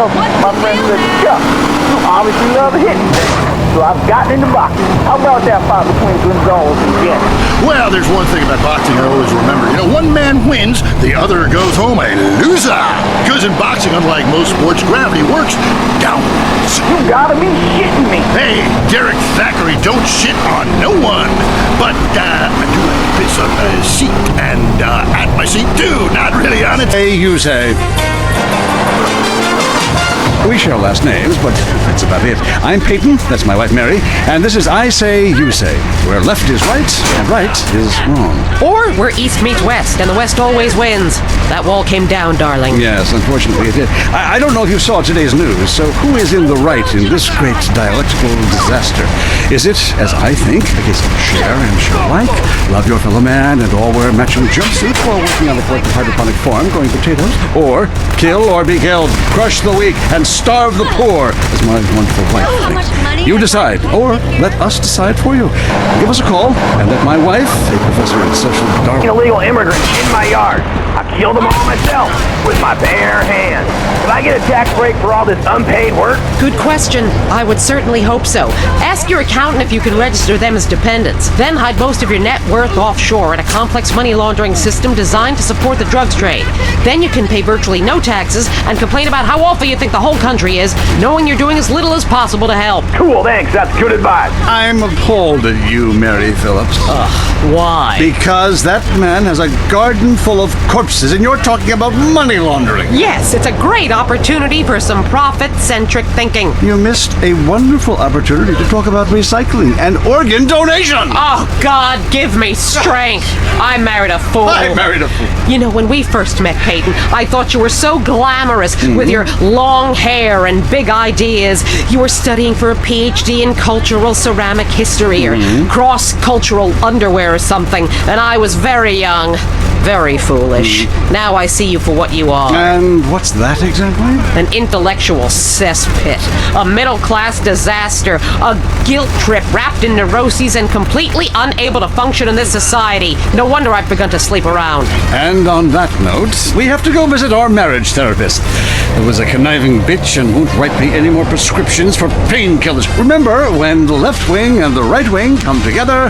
else, my friend said, Chuck, you obviously love hitting things. So I've gotten into boxing. How about that fight between Gonzalez and Cammy? Well, there's one thing about boxing I always remember. You know, one man wins, the other goes home a loser. Because in boxing, unlike most sports, gravity works downwards. You gotta be shitting me. Hey, Derek Thackeray, don't shit on no one. But I do like to piss on my seat and at my seat too. Not really on it. Hey, you say. We share last names, but that's about it. I'm Peyton, that's my wife Mary, and this is I Say, You Say, where left is right and right is wrong. Or where east meets west, and the west always wins. That wall came down, darling. Yes, unfortunately it did. I don't know if you saw today's news, so who is in the right in this great dialectical disaster? Is it, as I think, a case of share and share alike, love your fellow man and all wear matching jumpsuits while working on a collective hydroponic farm growing potatoes? Or kill or be killed, crush the weak, and starve the poor, as my wonderful wife thinks. You decide, or let us decide for you. Give us a call, and let my wife, a professor in social Darwin... Illegal immigrants in my yard. I killed them all myself with my bare hands. Will I get a tax break for all this unpaid work? Good question. I would certainly hope so. Ask your accountant if you can register them as dependents. Then hide most of your net worth offshore in a complex money laundering system designed to support the drugs trade. Then you can pay virtually no taxes and complain about how awful you think the whole country is, knowing you're doing as little as possible to help. Cool, thanks. That's good advice. I'm appalled at you, Mary Phillips. Why? Because that man has a garden full of corpses, and you're talking about money laundering. Yes, it's a great opportunity for some profit-centric thinking. You missed a wonderful opportunity to talk about recycling and organ donation. Oh, God, give me strength. I married a fool. I married a fool. You know, when we first met, Peyton, I thought you were so glamorous with your long hair and big ideas. You were studying for a PhD in cultural ceramic history or cross-cultural underwear or something, and I was very young. Very foolish. Now I see you for what you are. And what's that exactly? An intellectual cesspit. A middle-class disaster. A guilt trip wrapped in neuroses and completely unable to function in this society. No wonder I've begun to sleep around. And on that note, we have to go visit our marriage therapist. It was a conniving bitch and won't write me any more prescriptions for painkillers. Remember, when the left wing and the right wing come together,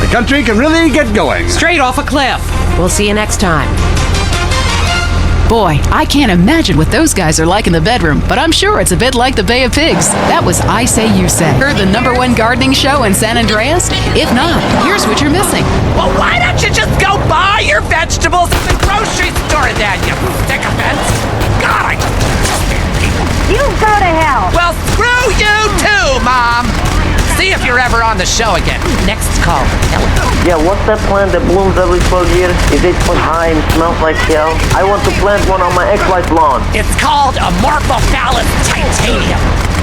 the country can really get going. Straight off a cliff. We'll see you next time. Boy, I can't imagine what those guys are like in the bedroom, but I'm sure it's a bit like the Bay of Pigs. That was I Say, You Say. Heard the #1 gardening show in San Andreas? If not, here's what you're missing. Well, why don't you just go buy your vegetables at the grocery store then, you sycophants? God, I can't people. You go to hell. Well, screw you too, Mom. See if you're ever on the show again. Next call. Yeah, what's that plant that blooms every 12 years? Is 8 foot high and smells like hell? I want to plant one on my ex-wife's lawn. It's called Amorphophallus titanium.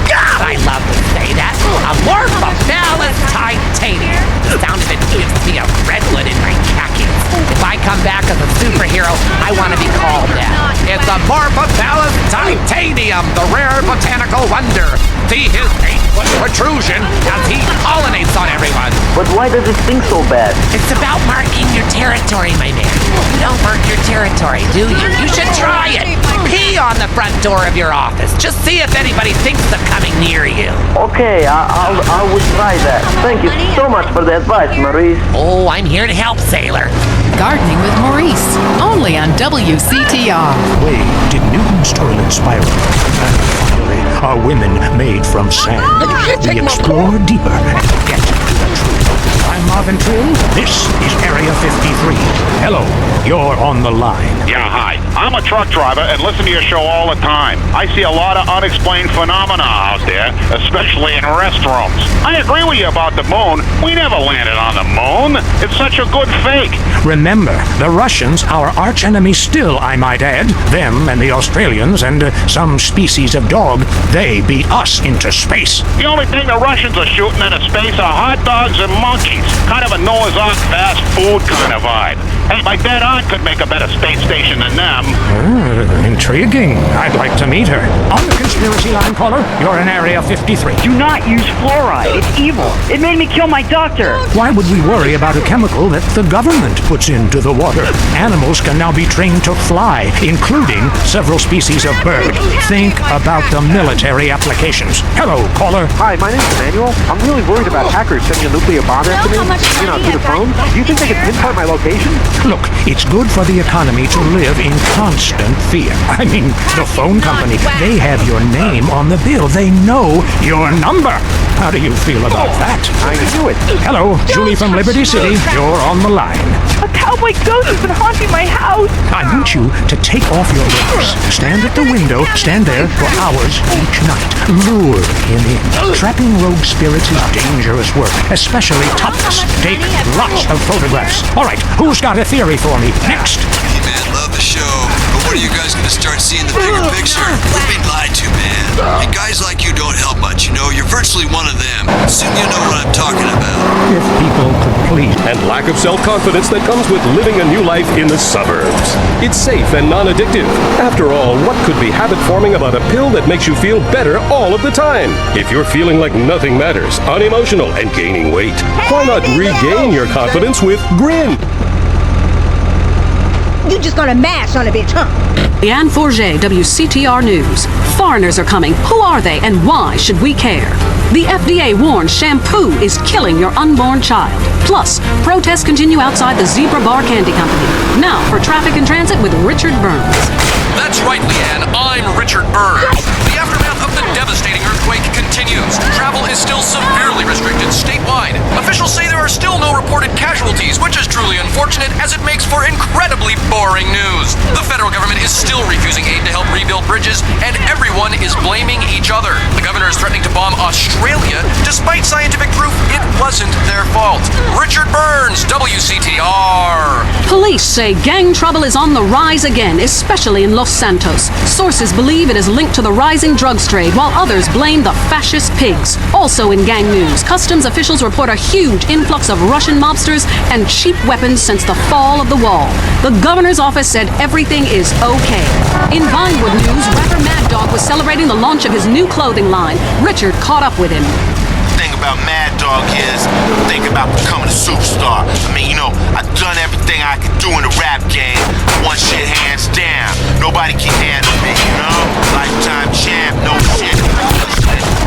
God, I love to say that. Amorphophallus titanium. The sound of it gives me a redwood in my khakis. If I come back as a superhero, I want to be called that. It's Amorphophallus titanium, the rare botanical wonder. See his 8-foot protrusion as he pollinates on everyone. But why does it stink so bad? It's about marking your territory, my man. You don't mark your territory, do you? You should try it. Pee on the front door of your office. Just see if anybody thinks of coming near you. Okay, I will try that. Thank you so much for the advice, Maurice. Oh, I'm here to help, sailor. Gardening with Maurice, only on WCTR. Way did Newton's toilet spiral. And finally, are women made from sand? We explore deeper and get to the truth. I'm Marvin Trill. This is Area 53. Hello, you're on the line. Yeah, hi. I'm a truck driver and listen to your show all the time. I see a lot of unexplained phenomena out there, especially in restrooms. I agree with you about the moon. We never landed on the moon. It's such a good fake. Remember, the Russians, our archenemy still, I might add, them and the Australians and some species of dog, they beat us into space. The only thing the Russians are shooting into space are hot dogs and monkeys. Kind of a Noah's Ark fast food kind of vibe. Hey, my dead aunt could make a better space station than them. Intriguing. I'd like to meet her. On the conspiracy line, caller? You're in Area 53. Do not use fluoride. It's evil. It made me kill my doctor. Why would we worry about a chemical that the government puts into the water? Animals can now be trained to fly, including several species of bird. Think about the military applications. Hello, caller. Hi, my name's Emmanuel. I'm really worried about hackers sending a nuclear bomb after me. You know, through the phone. Do you think they can pinpoint my location? Look, it's good for the economy to live in constant fear. I mean, the phone company, they have your name on the bill. They know your number. How do you feel about that? I knew it. Hello, Julie from Liberty City. You're on the line. A cowboy ghost has been haunting my house. I want you to take off your ropes. Stand at the window, stand there for hours each night. Lure him in. Trapping rogue spirits is dangerous work, especially topless. Take lots of photographs. All right, who's got a theory for me? Next. Hey man, love the show, but when are you guys gonna start seeing the bigger picture? We're being lied to, man. And guys like you don't help much, you know? You're virtually one of them. Soon you know what I'm talking about. If people could please. And lack of self-confidence that comes with living a new life in the suburbs. It's safe and non-addictive. After all, what could be habit-forming about a pill that makes you feel better all of the time? If you're feeling like nothing matters, unemotional, and gaining weight, why not regain your confidence with Grin? You just gonna mash on a bitch, huh? Leanne Forget, WCTR News. Foreigners are coming. Who are they and why should we care? The FDA warns shampoo is killing your unborn child. Plus, protests continue outside the Zebra Bar Candy Company. Now for traffic and transit with Richard Burns. That's right, Leanne. I'm Richard Burns. The aftermath of the devastating earthquake continues. Travel is still severely restricted statewide. Officials say there are still no reported casualties, which is truly unfortunate as it makes for incredibly boring news. The federal government is still refusing aid to help rebuild bridges, and everyone is blaming each other. The governor is threatening to bomb Australia, despite scientific proof it wasn't their fault. Richard Burns, WCTR. Police say gang trouble is on the rise again, especially in Los Santos. Sources believe it is linked to the rising drugs trade, while others blame the fascist pigs. Also in gang news, customs officials report a huge influx of Russian mobsters and cheap weapons since the fall of the wall. The governor's office said everything is okay. In Vinewood news, rapper Mad Dog was celebrating the launch of his new clothing line. Richard caught up with him. The thing about Mad Dog is, think about becoming a superstar. I mean, you know, I've done everything I could do in the rap game. One shit hands down. Nobody can handle me, you know? Lifetime champ, no shit.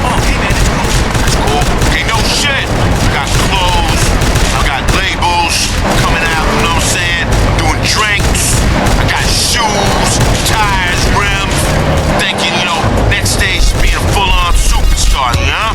Oh, hey man, that's cool. Hey, no shit. I got clothes. I got labels coming out, you know what I'm saying? Doing drinks. I got shoes, tires, rims. Thinking, you know, next stage being a full-on superstar, you know?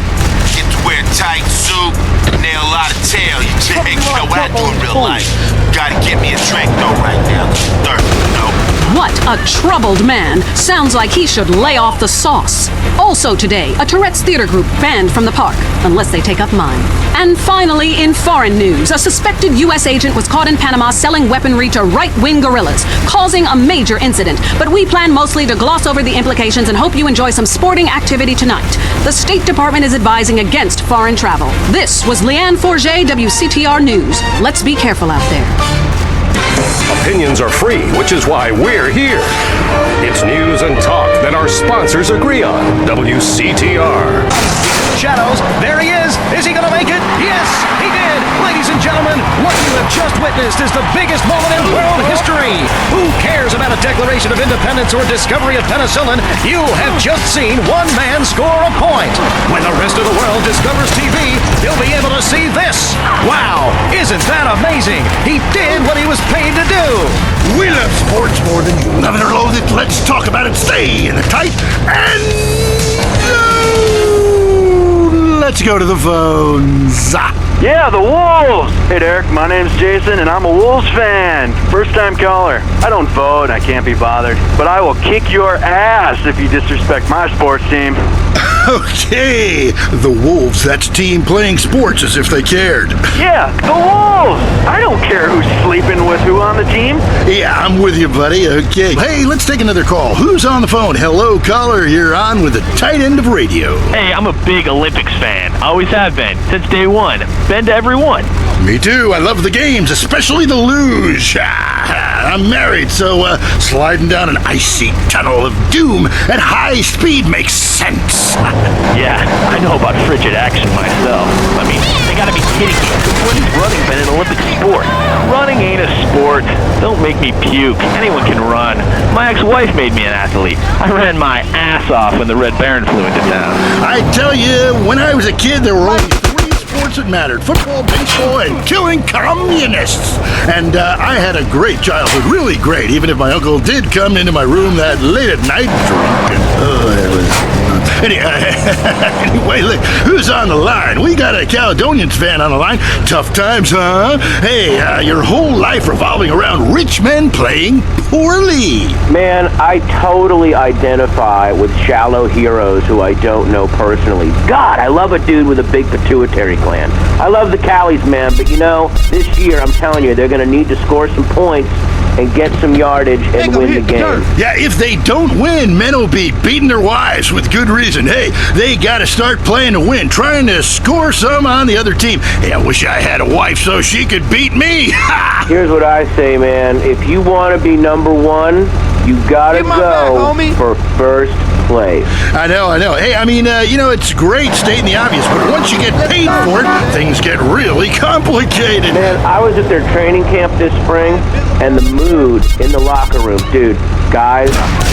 Get to wear tight suit, nail a lot of tail, you dig? You know what I do in real life? Gotta get me a drink though right now. Thirsty, you know? What a troubled man. Sounds like he should lay off the sauce. Also today, a Tourette's theater group banned from the park, unless they take up mine. And finally, in foreign news, a suspected U.S. agent was caught in Panama selling weaponry to right-wing guerrillas, causing a major incident. But we plan mostly to gloss over the implications and hope you enjoy some sporting activity tonight. The State Department is advising against foreign travel. This was Leanne Forget, WCTR News. Let's be careful out there. Opinions are free, which is why we're here. It's news and talk that our sponsors agree on. WCTR. Shadows, there he is. Is he going to make it? Yes, he did. Ladies and gentlemen, what you have just witnessed is the biggest moment in world history. Who cares about a Declaration of Independence or discovery of penicillin? You have just seen one man score a point. When the rest of the world discovers TV, they'll be able to see this. Wow, isn't that amazing? He did what he was paid to do. We love sports more than you. Love it or loathe it, let's talk about it. Stay in the tight and let's go to the phones. Yeah, the Wolves! Hey Derek, my name's Jason and I'm a Wolves fan. First time caller. I don't vote, I can't be bothered. But I will kick your ass if you disrespect my sports team. Okay, the Wolves, that's a team playing sports as if they cared. Yeah, the Wolves! I don't care who's sleeping with who on the team. Yeah, I'm with you, buddy. Okay. Hey, let's take another call. Who's on the phone? Hello, caller. You're on with the tight end of radio. Hey, I'm a big Olympics fan. Always have been, since day one. Been to every one. Me too. I love the games, especially the luge. I'm married, so sliding down an icy tunnel of doom at high speed makes sense. Yeah, I know about frigid action myself. I mean, they gotta be kidding me. When's running been an Olympic sport? Running ain't a sport. Don't make me puke. Anyone can run. My ex-wife made me an athlete. I ran my ass off when the Red Baron flew into town. I tell you, when I was a kid, there were only 3 sports that mattered: football, baseball, and killing communists. And I had a great childhood, really great, even if my uncle did come into my room that late at night drunk. And, it was... Anyway, look, who's on the line? We got a Caledonians fan on the line. Tough times, huh? Hey, your whole life revolving around rich men playing poorly. Man, I totally identify with shallow heroes who I don't know personally. God, I love a dude with a big pituitary gland. I love the Callies, man, but you know, this year, I'm telling you, they're going to need to score some points and get some yardage and win the game. Yeah, if they don't win, men will be beating their wives with good reason. Hey, they got to start playing to win, trying to score some on the other team. Hey, I wish I had a wife so she could beat me. Here's what I say, man. If you want to be number one, you got to go for first place. I know. Hey, I mean, it's great stating the obvious, but once you get paid for it, things get really complicated. Man, I was at their training camp this spring, and the mood in the locker room, dude, guys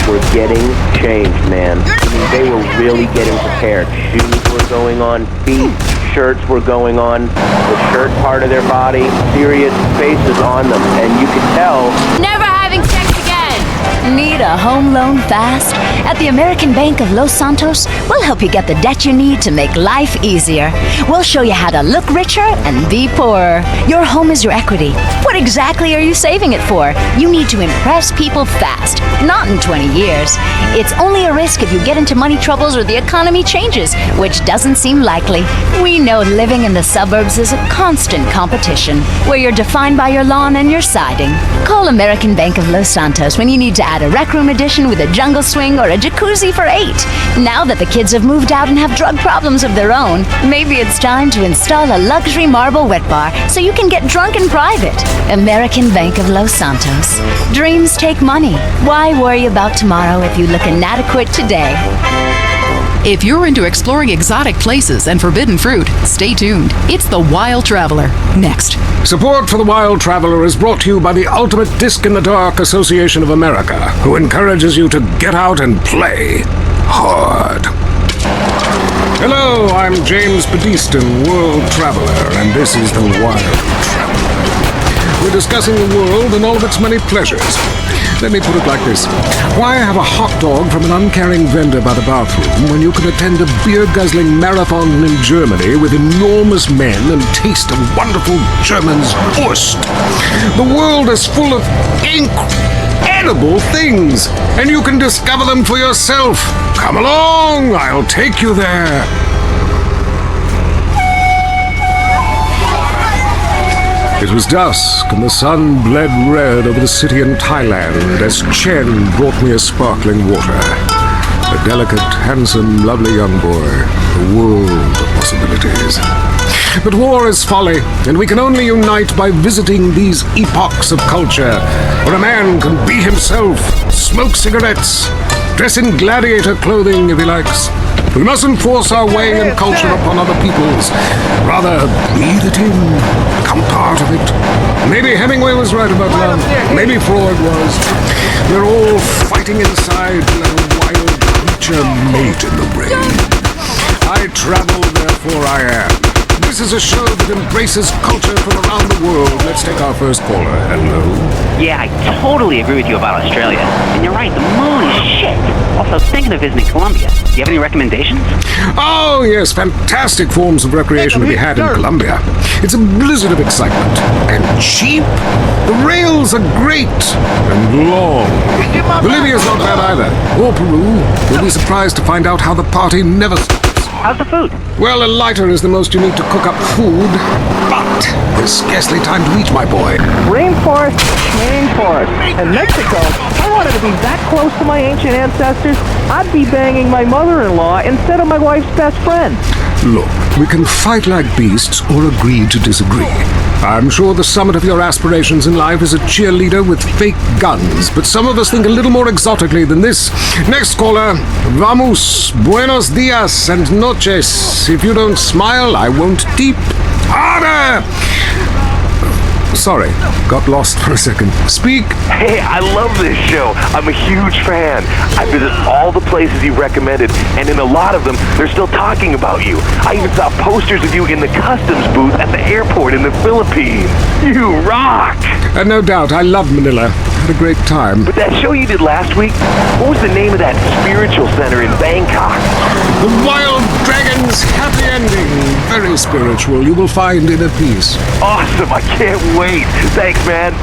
were getting changed, man. I mean, they were really getting prepared. Shoes were going on, feet, shirts were going on, the shirt part of their body, serious faces on them, and you could tell. Never having sex again! Need a home loan fast? At the American Bank of Los Santos, we'll help you get the debt you need to make life easier. We'll show you how to look richer and be poorer. Your home is your equity. What exactly are you saving it for? You need to impress people fast, not in 20 years. It's only a risk if you get into money troubles or the economy changes, which doesn't seem likely. We know living in the suburbs is a constant competition, where you're defined by your lawn and your siding. Call American Bank of Los Santos when you need to add a rec room addition with a jungle swing or a jacuzzi for 8. Now that the kids have moved out and have drug problems of their own, maybe it's time to install a luxury marble wet bar so you can get drunk in private. American Bank of Los Santos. Dreams take money. Why worry about tomorrow if you look inadequate today? If you're into exploring exotic places and forbidden fruit, stay tuned. It's The Wild Traveler, next. Support for The Wild Traveler is brought to you by the Ultimate Disc in the Dark Association of America, who encourages you to get out and play hard. Hello, I'm James Badiston, World Traveler, and this is The Wild Traveler. We're discussing the world and all of its many pleasures. Let me put it like this. Why have a hot dog from an uncaring vendor by the bathroom when you can attend a beer-guzzling marathon in Germany with enormous men and taste a wonderful German's Wurst? The world is full of incredible things, and you can discover them for yourself. Come along, I'll take you there. It was dusk, and the sun bled red over the city in Thailand as Chen brought me a sparkling water. A delicate, handsome, lovely young boy. A world of possibilities. But war is folly, and we can only unite by visiting these epochs of culture, where a man can be himself, smoke cigarettes, dress in gladiator clothing if he likes. We mustn't force our way and culture upon other people's. Rather, breathe it in, become part of it. Maybe Hemingway was right about love. Maybe Freud was. We're all fighting inside like a wild creature mate in the rain. I travel, therefore I am. This is a show that embraces culture from around the world. Let's take our first caller. Hello? Yeah, I totally agree with you about Australia. And you're right, the moon is shit. Also, thinking of visiting Colombia. Do you have any recommendations? Oh, yes, fantastic forms of recreation to be had in Colombia. It's a blizzard of excitement. And cheap. The rails are great and long. Bolivia's not bad either. Or Peru. You'll be surprised to find out how the party never stops. How's the food? Well, a lighter is the most you need to cook up food, but there's scarcely time to eat, my boy. Rainforest. In Mexico, if I wanted to be that close to my ancient ancestors, I'd be banging my mother-in-law instead of my wife's best friend. Look, we can fight like beasts or agree to disagree. I'm sure the summit of your aspirations in life is a cheerleader with fake guns, but some of us think a little more exotically than this. Next caller, vamos, buenos dias and noches. If you don't smile, I won't deep. Harder! Sorry, got lost for a second. Speak. Hey, I love this show. I'm a huge fan. I visit all the places you recommended, and in a lot of them, they're still talking about you. I even saw posters of you in the customs booth at the airport in the Philippines. You rock! No doubt, I love Manila. Had a great time. But that show you did last week, what was the name of that spiritual center in Bangkok? The Wild Dragon's Happy Ending. Very spiritual. You will find inner peace. Awesome. I can't wait. Thanks, man.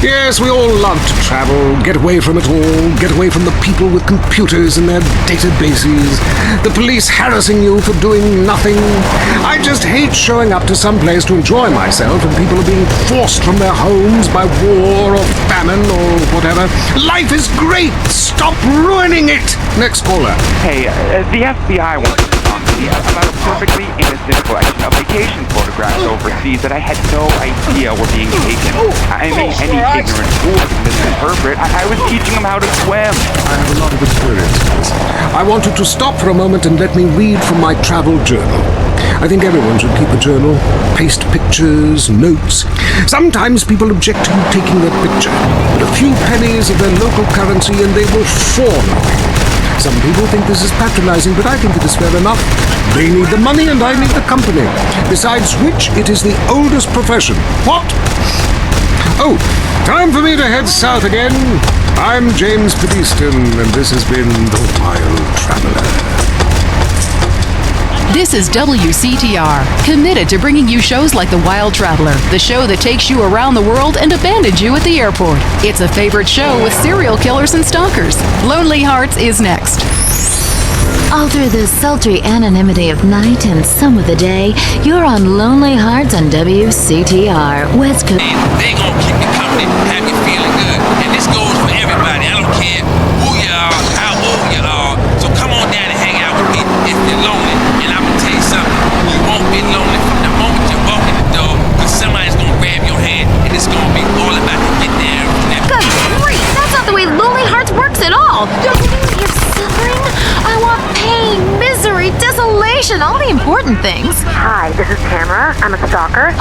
Yes, we all love to travel, get away from it all, get away from the people with computers and their databases, the police harassing you for doing nothing. I just hate showing up to some place to enjoy myself and people are being forced from their homes by war or famine or whatever. Life is great! Stop ruining it! Next caller. Hey, the FBI wants to talk to me about a perfectly innocent collection of vacation photographs overseas that I had no idea were being taken. I mean, any ignorant fool can misinterpret. I was teaching them how to swim. I have a lot of experience in this. I want you to stop for a moment and let me read from my travel journal. I think everyone should keep a journal. Paste pictures, notes. Sometimes people object to you taking their picture. But a few pennies of their local currency and they will fawn on you. Some people think this is patronizing, but I think it is fair enough. They need the money and I need the company. Besides which, it is the oldest profession. What? Oh, time for me to head south again. I'm James Pedeston, and this has been The Wild Traveler. This is WCTR, committed to bringing you shows like The Wild Traveler, the show that takes you around the world and abandons you at the airport. It's a favorite show with serial killers and stalkers. Lonely Hearts is next. All through the sultry anonymity of night and some of the day, you're on Lonely Hearts on WCTR, West Coast. They gonna keep you company, have you feeling good. And this goes for everybody. I don't care who you are, how old you are. So come on down and hang out with me if you're lonely. And I'm gonna tell you something, you won't be lonely from the moment you walk in the door, because somebody's gonna grab your hand and it's gonna be all about to get there. Good grief, that's not the way Lonely Hearts works at all. Don't you know you're suffering? I want pain, misery, desolation, all the important things. Hi, this is Tamara. I'm a stalker.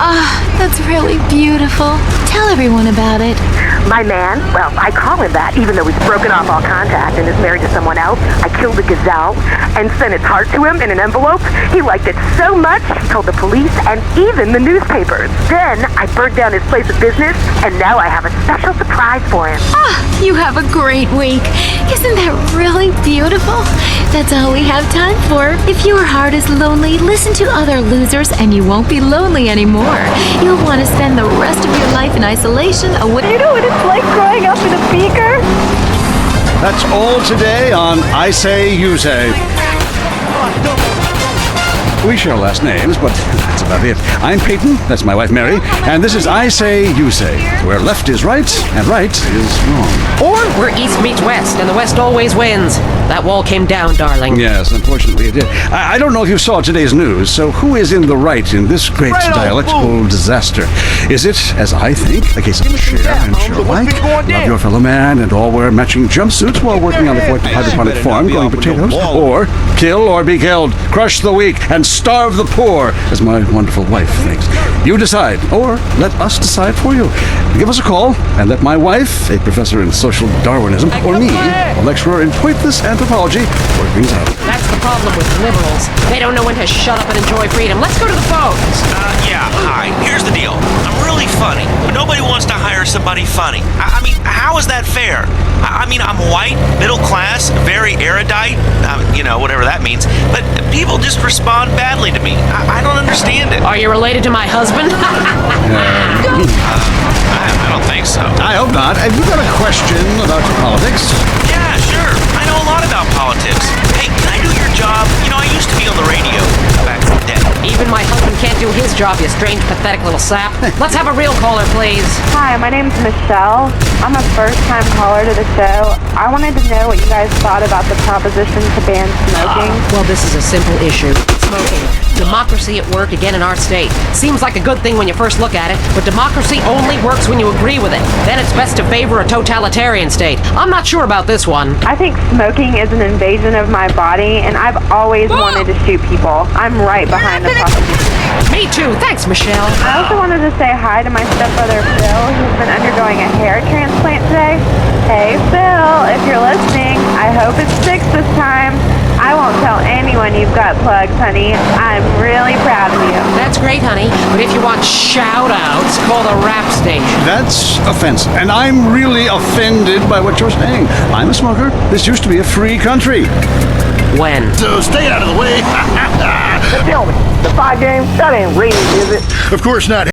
That's really beautiful. Tell everyone about it. My man, well, I call him that, even though he's broken off all contact and is married to someone else. I killed a gazelle and sent its heart to him in an envelope. He liked it so much, he told the police and even the newspapers. Then I burned down his place of business, and now I have a special surprise for him. You have a great week. Isn't that really beautiful? That's all we have time for. If your heart is lonely, listen to other losers and you won't be lonely anymore. You'll want to spend the rest of your life in isolation away. You know what it's like growing up in a beaker? That's all today on I Say, You Say. We share last names, but that's about it. I'm Peyton, that's my wife Mary, and this is I Say, You Say, where left is right and right is wrong. Or where east meets west, and the west always wins. That wall came down, darling. Yes, unfortunately it did. I don't know if you saw today's news, so who is in the right in this great dialectical disaster? Is it, as I think, a case of share and share alike, love your fellow man, and all wear matching jumpsuits while working on the collective hydroponic farm growing potatoes? Or kill or be killed, crush the weak, and starve the poor, as my wonderful wife thinks. You decide, or let us decide for you. Give us a call, and let my wife, a professor in social Darwinism, or me, a lecturer in pointless anthropology, work things out. That's the problem with liberals. They don't know when to shut up and enjoy freedom. Let's go to the phones. Yeah, hi. Here's the deal. I'm really funny, but nobody wants to hire somebody funny. I mean, how is that fair? I mean, I'm white, middle class, very erudite, whatever that means, but people just respond badly to me. I don't understand it. Are you related to my husband? I don't think so. I hope not. Have you got a question about politics? Yeah, sure. I know a lot about politics. Hey, can I do your job? I used to be on the radio back in the day. Even my husband can't do his job, you strange, pathetic little sap. Let's have a real caller, please. Hi, my name's Michelle. I'm a first-time caller to the show. I wanted to know what you guys thought about the proposition to ban smoking. Well, this is a simple issue. Smoking Democracy at work again in our state. Seems like a good thing when you first look at it, but democracy only works when you agree with it. Then it's best to favor a totalitarian state. I'm not sure about this one. I think smoking is an invasion of my body, and I've always wanted to shoot people. I'm right behind the prosecution. Me too. Thanks, Michelle. I also wanted to say hi to my stepbrother Phil, who's been undergoing a hair transplant today. Hey Phil, if you're listening, I hope it sticks this time. I won't tell anyone you've got plugs, honey. I'm really proud of you. That's great, honey. But if you want shout-outs, call the rap station. That's offensive, and I'm really offended by what you're saying. I'm a smoker. This used to be a free country. When? So stay out of the way. Tell me, the 5 game, that ain't racist, is it? Of course not.